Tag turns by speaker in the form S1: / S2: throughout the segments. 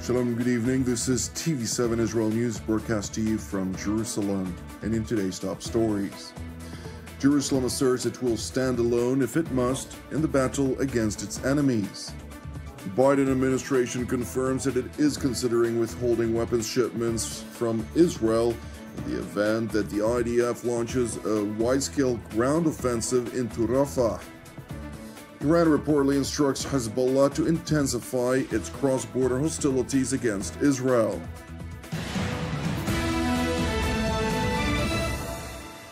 S1: Shalom, good evening. This is TV7 Israel News broadcast to you from Jerusalem. And in today's top stories, Jerusalem asserts it will stand alone if it must in the battle against its enemies. The Biden administration confirms that it is considering withholding weapons shipments from Israel in the event that the IDF launches a wide-scale ground offensive into Rafah. Iran reportedly instructs Hezbollah to intensify its cross-border hostilities against Israel.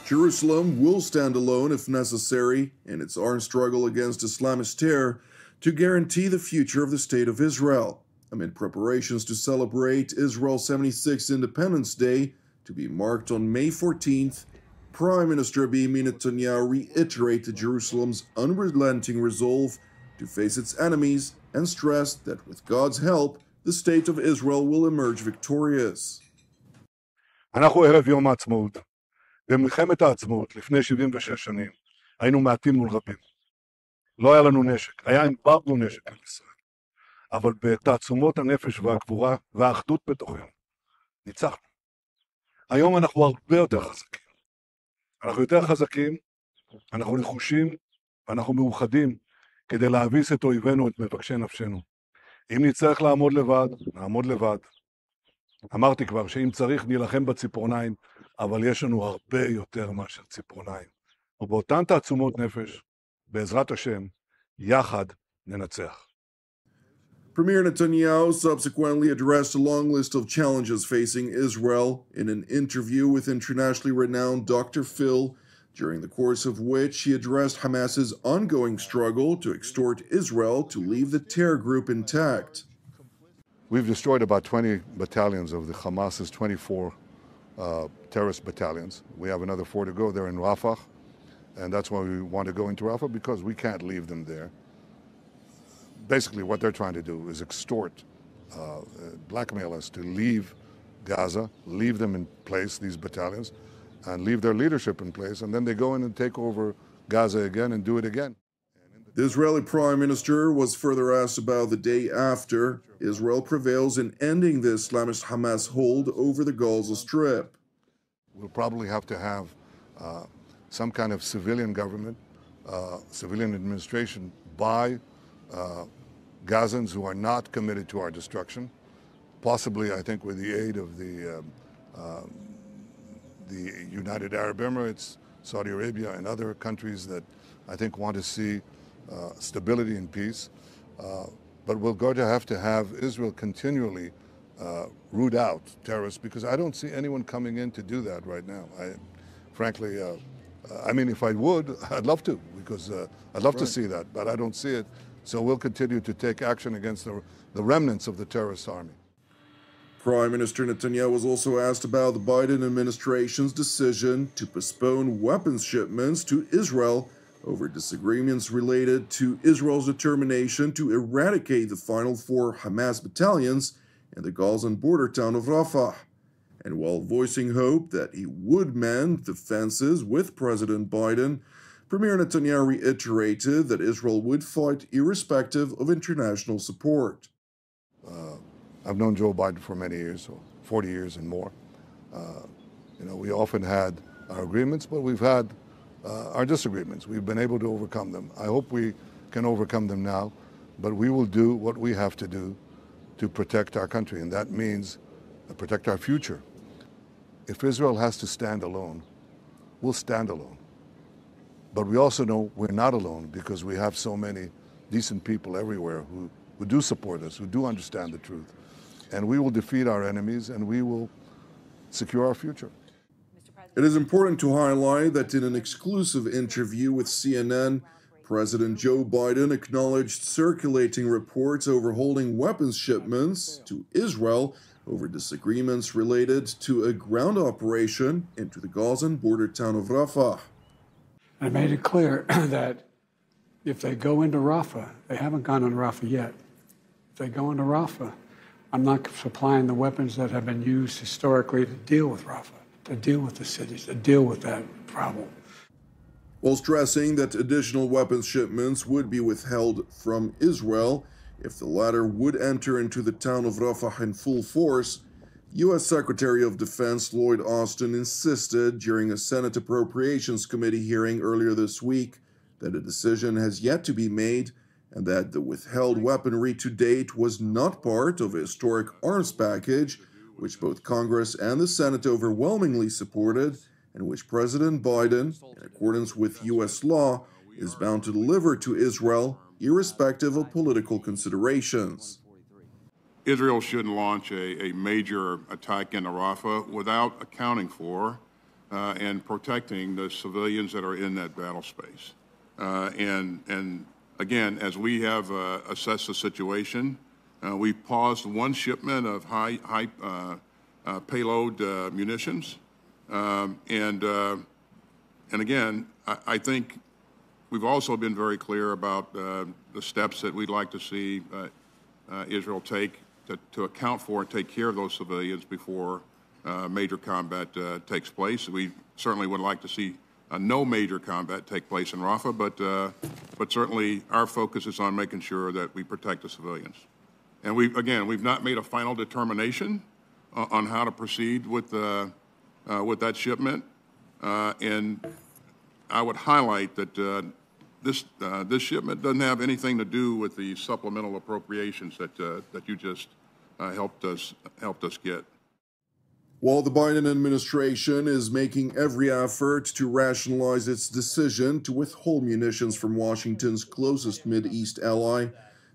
S1: Jerusalem will stand alone if necessary in its armed struggle against Islamist terror to guarantee the future of the State of Israel, amid preparations to celebrate Israel's 76th Independence Day to be marked on May 14th. Prime Minister Benjamin Netanyahu reiterated Jerusalem's unrelenting resolve to face its enemies and stressed that with God's help, the State of Israel will emerge victorious.
S2: אנחנו ערב יום העצמאות. במלחמת העצמאות, לפני 76 שנים, היינו מעטים מול רבים. לא היה לנו נשק, היה אמברגו נשק על ישראל. אבל בתעצומות הנפש והגבורה והאחדות בתוכנו, ניצחנו. היום אנחנו הרבה יותר חזקים. אנחנו יותר חזקים, אנחנו נחושים, ואנחנו מאוחדים כדי להביס את אויבינו, את מבקשי נפשנו. אם נצטרך לעמוד לבד, נעמוד לבד. אמרתי כבר שאם צריך נילחם בציפורניים, אבל יש לנו הרבה יותר מאשר ציפורניים. ובאותן תעצומות נפש, בעזרת השם, יחד ננצח.
S1: Premier Netanyahu subsequently addressed a long list of challenges facing Israel in an interview with internationally renowned Dr. Phil, during the course of which he addressed Hamas's ongoing struggle to extort Israel to leave the terror group intact.
S3: We've destroyed about 20 battalions of the Hamas's 24 terrorist battalions. We have another 4 to go. They're in Rafah, and that's why we want to go into Rafah, because we can't leave them there. Basically, what they're trying to do is extort, blackmail us to leave Gaza, leave them in place, these battalions, and leave their leadership in place, and then they go in and take over Gaza again and do it again.
S1: The Israeli Prime Minister was further asked about the day after Israel prevails in ending the Islamist Hamas hold over the Gaza Strip.
S3: We'll probably have to have some kind of civilian government, civilian administration by Gazans who are not committed to our destruction, possibly, I think, with the aid of the United Arab Emirates, Saudi Arabia, and other countries that I think want to see stability and peace. But we're going to have Israel continually root out terrorists, because I don't see anyone coming in to do that right now. Frankly, I mean, if I would, I'd love to, because I'd love to see that, but I don't see it. So we'll continue to take action against the remnants of the terrorist army.
S1: Prime Minister Netanyahu was also asked about the Biden administration's decision to postpone weapons shipments to Israel over disagreements related to Israel's determination to eradicate the final 4 Hamas battalions in the Gazan border town of Rafah. And while voicing hope that he would mend the fences with President Biden, Premier Netanyahu reiterated that Israel would fight irrespective of international support.
S3: I've known Joe Biden for many years, so 40 years and more. We often had our agreements, but we've had our disagreements. We've been able to overcome them. I hope we can overcome them now, but we will do what we have to do to protect our country, and that means protect our future. If Israel has to stand alone, we'll stand alone. But we also know we're not alone, because we have so many decent people everywhere who do support us, who do understand the truth. And we will defeat our enemies, and we will secure our future.
S1: It is important to highlight that in an exclusive interview with CNN, President Joe Biden acknowledged circulating reports over holding weapons shipments to Israel over disagreements related to a ground operation into the Gazan border town of Rafah.
S4: I made it clear that if they go into Rafah, they haven't gone into Rafah yet. If they go into Rafah, I'm not supplying the weapons that have been used historically to deal with Rafah, to deal with the cities, to deal with that problem.
S1: While stressing that additional weapons shipments would be withheld from Israel, if the latter would enter into the town of Rafah in full force. U.S. Secretary of Defense Lloyd Austin insisted during a Senate Appropriations Committee hearing earlier this week that a decision has yet to be made and that the withheld weaponry to date was not part of a historic arms package, which both Congress and the Senate overwhelmingly supported, and which President Biden, in accordance with U.S. law, is bound to deliver to Israel, irrespective of political considerations.
S5: Israel shouldn't launch a major attack into Rafah without accounting for and protecting the civilians that are in that battle space. And again, as we have assessed the situation, we've paused one shipment of high payload munitions. And again, I think we've also been very clear about the steps that we'd like to see Israel take to account for and take care of those civilians before major combat takes place. We certainly would like to see no major combat take place in Rafah, but certainly our focus is on making sure that we protect the civilians. And we've not made a final determination on how to proceed with that shipment. And I would highlight that this shipment doesn't have anything to do with the supplemental appropriations that you just helped us get.
S1: While the Biden administration is making every effort to rationalize its decision to withhold munitions from Washington's closest Mideast ally,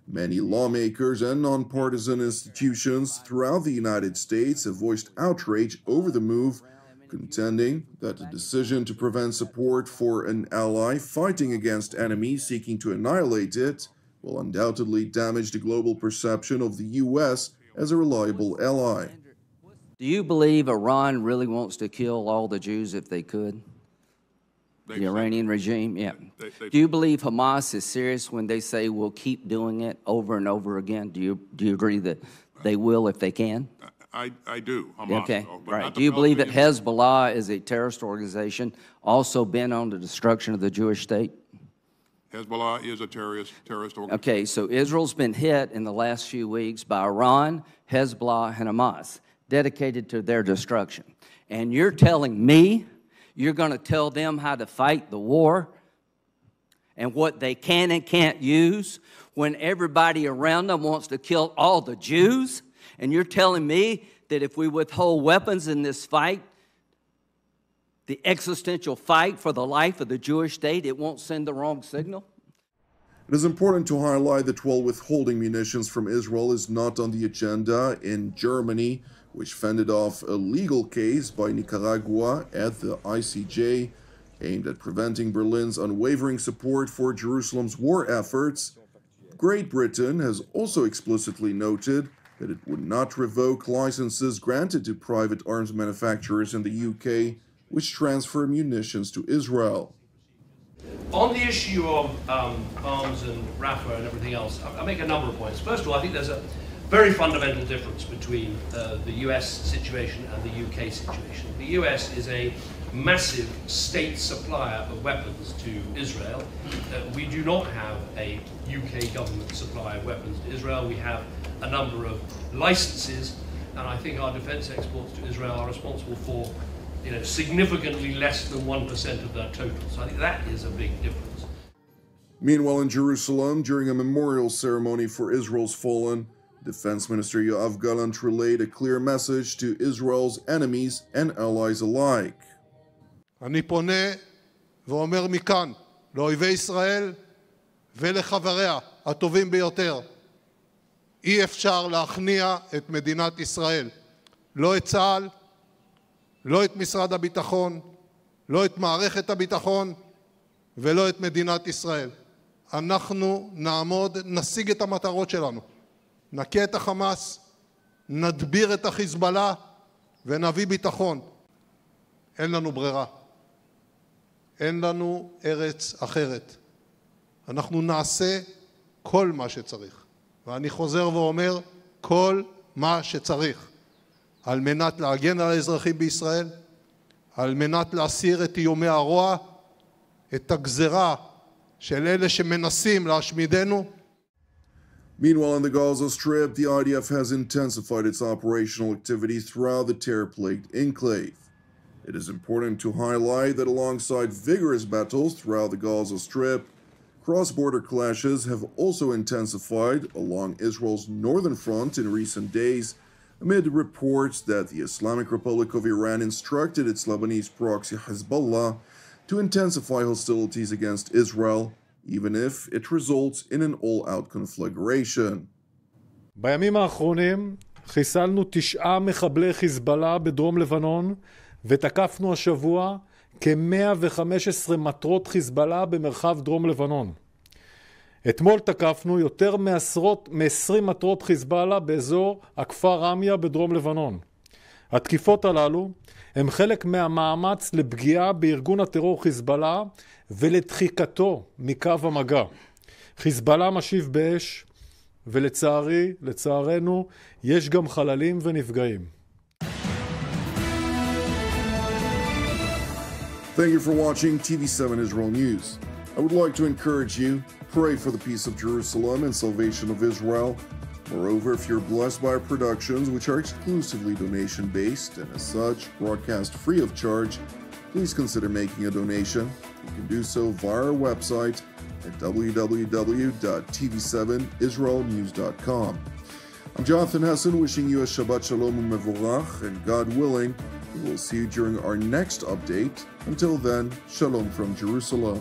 S1: many lawmakers and nonpartisan institutions throughout the United States have voiced outrage over the move, contending that the decision to prevent support for an ally fighting against enemies seeking to annihilate it will undoubtedly damage the global perception of the U.S. as a reliable ally.
S6: Do you believe Iran really wants to kill all the Jews if they could? The Iranian regime? Yeah. Do you believe Hamas is serious when they say we'll keep doing it over and over again? Do you agree that they will if they can?
S5: I do. Hamas,
S6: okay, right. Do you believe that Hezbollah is a terrorist organization also bent on the destruction of the Jewish state?
S5: Hezbollah is a terrorist organization.
S6: Okay, so Israel's been hit in the last few weeks by Iran, Hezbollah, and Hamas, dedicated to their destruction. And you're telling me you're going to tell them how to fight the war and what they can and can't use when everybody around them wants to kill all the Jews? And you're telling me that if we withhold weapons in this fight, the existential fight for the life of the Jewish state, it won't send the wrong signal?
S1: It is important to highlight that while withholding munitions from Israel is not on the agenda in Germany, which fended off a legal case by Nicaragua at the ICJ aimed at preventing Berlin's unwavering support for Jerusalem's war efforts, Great Britain has also explicitly noted that it would not revoke licenses granted to private arms manufacturers in the UK, which transfer munitions to Israel.
S7: On the issue of arms and Rafah and everything else, I'll make a number of points. First of all, I think there's a very fundamental difference between the US situation and the UK situation. The US is a massive state supplier of weapons to Israel. We do not have a UK government supply of weapons to Israel. We have a number of licenses, and I think our defense exports to Israel are responsible for significantly less than 1% of their total. So I think that is a big difference.
S1: Meanwhile, in Jerusalem, during a memorial ceremony for Israel's fallen, Defense Minister Yoav Gallant relayed a clear message to Israel's enemies and allies alike.
S3: אני פונה ואומר מכאן לאויבי ישראל ולחבריה הטובים ביותר, אי אפשר להכניע את מדינת ישראל, לא את צה"ל, לא את משרד הביטחון, לא את מערכת הביטחון ולא את מדינת ישראל. אנחנו נעמוד, נשיג את המטרות שלנו. נקה את החמאס, נדביר את החיזבאללה ונביא ביטחון. אין לנו ברירה. אין לנו ארץ אחרת. אנחנו נעשה כל מה שצריך. ואני חוזר ואומר, כל מה שצריך. על מנת להגן על האזרחים בישראל, על מנת להסיר את איומי הרוע, את הגזרה של אלה שמנסים להשמידנו.
S1: Meanwhile, in the Gaza Strip, the IDF has intensified its operational activity throughout the terror-plagued enclave. It is important to highlight that alongside vigorous battles throughout the Gaza Strip, cross-border clashes have also intensified along Israel's northern front in recent days, amid reports that the Islamic Republic of Iran instructed its Lebanese proxy Hezbollah to intensify hostilities against Israel, even if it results in an all-out conflagration.
S8: בימים האחרונים חיסלנו 9 מחבלי חיזבאללה בדרום לבנון, ותקפנו השבוע כ-115 מטרות חיזבאללה במרחב דרום לבנון. אתמול תקפנו יותר מ-20 מטרות חיזבאללה באזור הכפר רמיה בדרום לבנון. התקיפות הללו הם חלק מהמאמץ לפגיעה בארגון הטרור חיזבאללה ולדחיקתו מקו המגע. חיזבאללה משיב באש, ולצערנו, יש גם חללים ונפגעים.
S1: Thank you for watching TV7 Israel News. I would like to encourage you, pray for the peace of Jerusalem and salvation of Israel. Moreover, if you're blessed by our productions, which are exclusively donation-based and as such broadcast free of charge, please consider making a donation. You can do so via our website at www.tv7israelnews.com. I'm Jonathan Hessen, wishing you a Shabbat Shalom u'mevorach, and God willing, we will see you during our next update. Until then, Shalom from Jerusalem.